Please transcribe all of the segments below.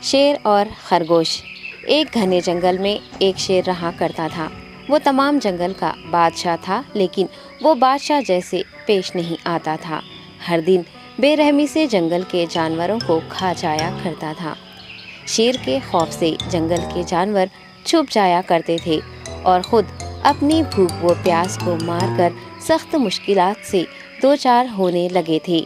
شیر اور خرگوش۔ ایک گھنے جنگل میں ایک شیر رہا کرتا تھا۔ وہ تمام جنگل کا بادشاہ تھا، لیکن وہ بادشاہ جیسے پیش نہیں آتا تھا۔ ہر دن بے رحمی سے جنگل کے جانوروں کو کھا جایا کرتا تھا۔ شیر کے خوف سے جنگل کے جانور چھپ جایا کرتے تھے اور خود اپنی بھوک و پیاس کو مار کر سخت مشکلات سے دوچار ہونے لگے تھے۔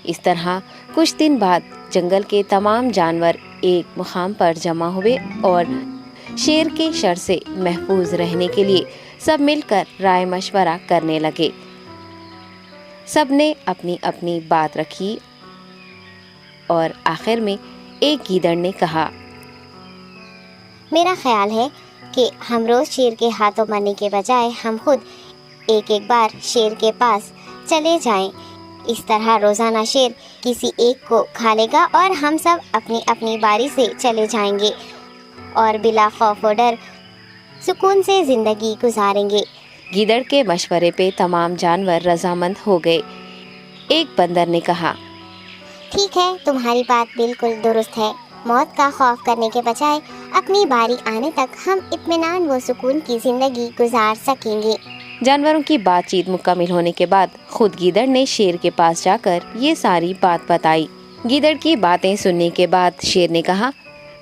اس طرح کچھ دن بعد جنگل کے تمام جانور ایک مقام پر جمع ہوئے اور شیر کے شر سے محفوظ رہنے کے لیے سب مل کر رائے مشورہ کرنے لگے۔ سب نے اپنی اپنی بات رکھی اور آخر میں ایک گیدڑ نے کہا، میرا خیال ہے کہ ہم روز شیر کے ہاتھوں مرنے کے بجائے ہم خود ایک ایک بار شیر کے پاس چلے جائیں۔ اس طرح روزانہ شیر کسی ایک کو کھا لے گا اور ہم سب اپنی اپنی باری سے چلے جائیں گے اور بلا خوف و ڈر سکون سے زندگی گزاریں گے۔ گیدڑ کے مشورے پہ تمام جانور رضامند ہو گئے۔ ایک بندر نے کہا، ٹھیک ہے، تمہاری بات بالکل درست ہے۔ موت کا خوف کرنے کے بجائے اپنی باری آنے تک ہم اطمینان و سکون کی زندگی گزار سکیں گے۔ جانوروں کی بات چیت مکمل ہونے کے بعد خود گیدڑ نے شیر کے پاس جا کر یہ ساری بات بتائی۔ گیدڑ کی باتیں سننے کے بعد شیر نے کہا،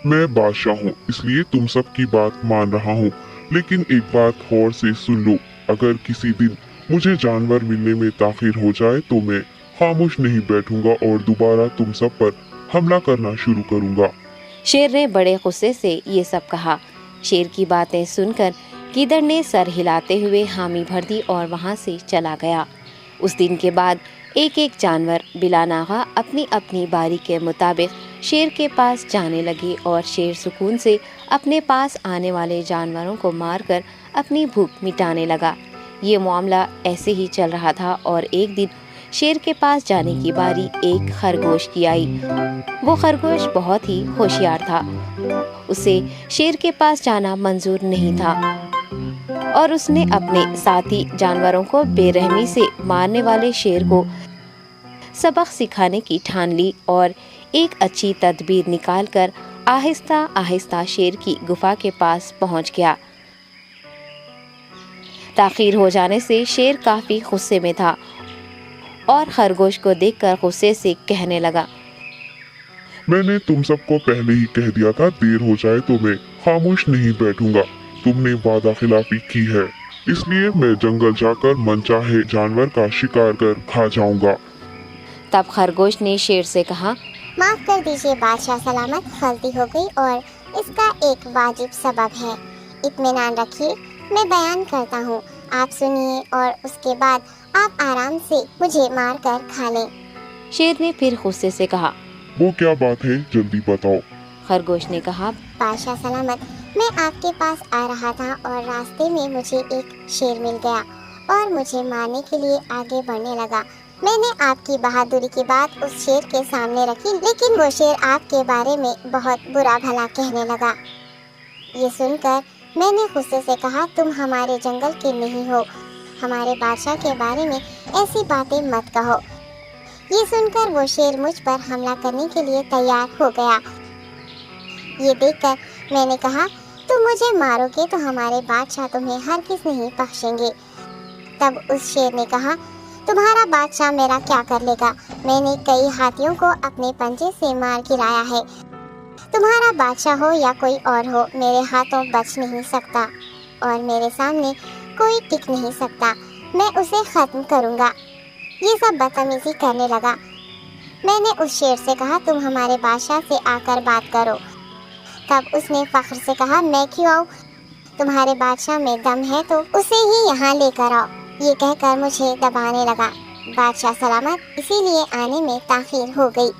میں بادشاہ ہوں، اس لیے تم سب کی بات مان رہا ہوں، لیکن ایک بات غور سے سن لو۔ اگر کسی دن مجھے جانور ملنے میں تاخیر ہو جائے تو میں خاموش نہیں بیٹھوں گا اور دوبارہ تم سب پر حملہ کرنا شروع کروں گا۔ شیر نے بڑے غصے سے یہ سب کہا۔ شیر کی باتیں سن کر گیدڑ نے سر ہلاتے ہوئے حامی بھر دی اور وہاں سے چلا گیا۔ اس دن کے بعد ایک ایک جانور بلا ناغہ اپنی اپنی باری کے مطابق شیر کے پاس جانے لگے اور شیر سکون سے اپنے پاس آنے والے جانوروں کو مار کر اپنی بھوک مٹانے لگا۔ یہ معاملہ ایسے ہی چل رہا تھا اور ایک دن شیر کے پاس جانے کی باری ایک خرگوش کی آئی۔ وہ خرگوش بہت ہی ہوشیار تھا۔ اسے شیر کے پاس جانا منظور نہیں تھا اور اس نے اپنے ساتھی جانوروں کو بے رحمی سے مارنے والے شیر کو سبق سکھانے کی ٹھان لی اور ایک اچھی تدبیر نکال کر آہستہ آہستہ شیر کی گفا کے پاس پہنچ گیا۔ تاخیر ہو جانے سے شیر کافی غصے میں تھا اور خرگوش کو دیکھ کر غصے سے کہنے لگا، میں نے تم سب کو پہلے ہی کہہ دیا تھا، دیر ہو جائے تو میں خاموش نہیں بیٹھوں گا۔ تم نے وعدہ خلافی کی ہے، اس لیے میں جنگل جا کر من چاہے جانور کا شکار کر کھا جاؤں گا۔ تب خرگوش نے شیر سے کہا، معاف کر دیجیے بادشاہ سلامت، غلطی ہو گئی اور اس کا ایک واجب سبب ہے۔ اطمینان رکھیے، میں بیان کرتا ہوں، آپ سنیے اور اس کے بعد آپ آرام سے مجھے مار کر کھا لیں۔ شیر نے پھر غصے سے کہا، وہ کیا بات ہے، جلدی بتاؤ۔ خرگوش نے کہا، بادشاہ سلامت، میں آپ کے پاس آ رہا تھا اور راستے میں مجھے ایک شیر مل گیا اور مجھے مارنے کے لیے آگے بڑھنے لگا۔ میں نے آپ کی بہادری کی بات اس شیر کے سامنے رکھی، لیکن وہ شیر آپ کے بارے میں بہت برا بھلا کہنے لگا۔ یہ سن کر میں نے غصے سے کہا، تم ہمارے جنگل کے نہیں ہو، ہمارے بادشاہ کے بارے میں ایسی باتیں مت کہو۔ یہ سن کر وہ شیر مجھ پر حملہ کرنے کے لیے تیار ہو گیا۔ یہ دیکھ کر میں نے کہا، تم مجھے مارو گے تو ہمارے بادشاہ تمہیں ہرگز نہیں بخشیں گے۔ تب اس شیر نے کہا، تمہارا بادشاہ میرا کیا کر لے گا؟ میں نے کئی ہاتھیوں کو اپنے پنجے سے مار گرایا ہے، تمہارا بادشاہ ہو یا کوئی اور ہو، میرے ہاتھوں بچ نہیں سکتا اور میرے سامنے کوئی ٹک نہیں سکتا، میں اسے ختم کروں گا۔ یہ سب بدتمیزی کرنے لگا۔ میں نے اس شیر سے کہا، تم ہمارے بادشاہ سے آ کر بات کرو۔ تب اس نے فخر سے کہا، میں کیوں آؤں؟ تمہارے بادشاہ میں دم ہے تو اسے ہی یہاں لے کر آؤ۔ یہ کہہ کر مجھے دبانے لگا۔ بادشاہ سلامت، اسی لیے آنے میں تاخیر ہو گئی۔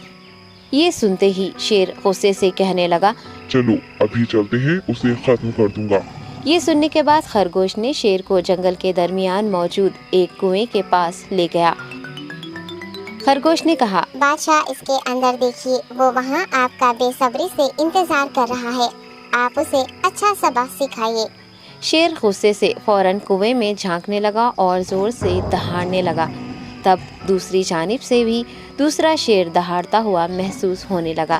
یہ سنتے ہی شیر غصے سے کہنے لگا، چلو ابھی چلتے ہیں، اسے ختم کر دوں گا۔ یہ سننے کے بعد خرگوش نے شیر کو جنگل کے درمیان موجود ایک کنویں کے پاس لے گیا۔ خرگوش نے کہا، بادشاہ اس کے اندر دیکھیے، وہ وہاں آپ کا بے صبری سے انتظار کر رہا ہے، آپ اسے اچھا سبق سکھائیے۔ شیر غصے سے فوراً کنویں میں جھانکنے لگا اور زور سے دہاڑنے لگا۔ تب دوسری جانب سے بھی دوسرا شیر دہاڑتا ہوا محسوس ہونے لگا۔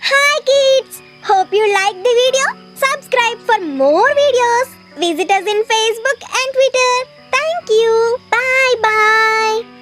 Hi kids! Hope you liked the video. Subscribe for more videos. Visit us in Facebook and Twitter. Thank you. Bye bye.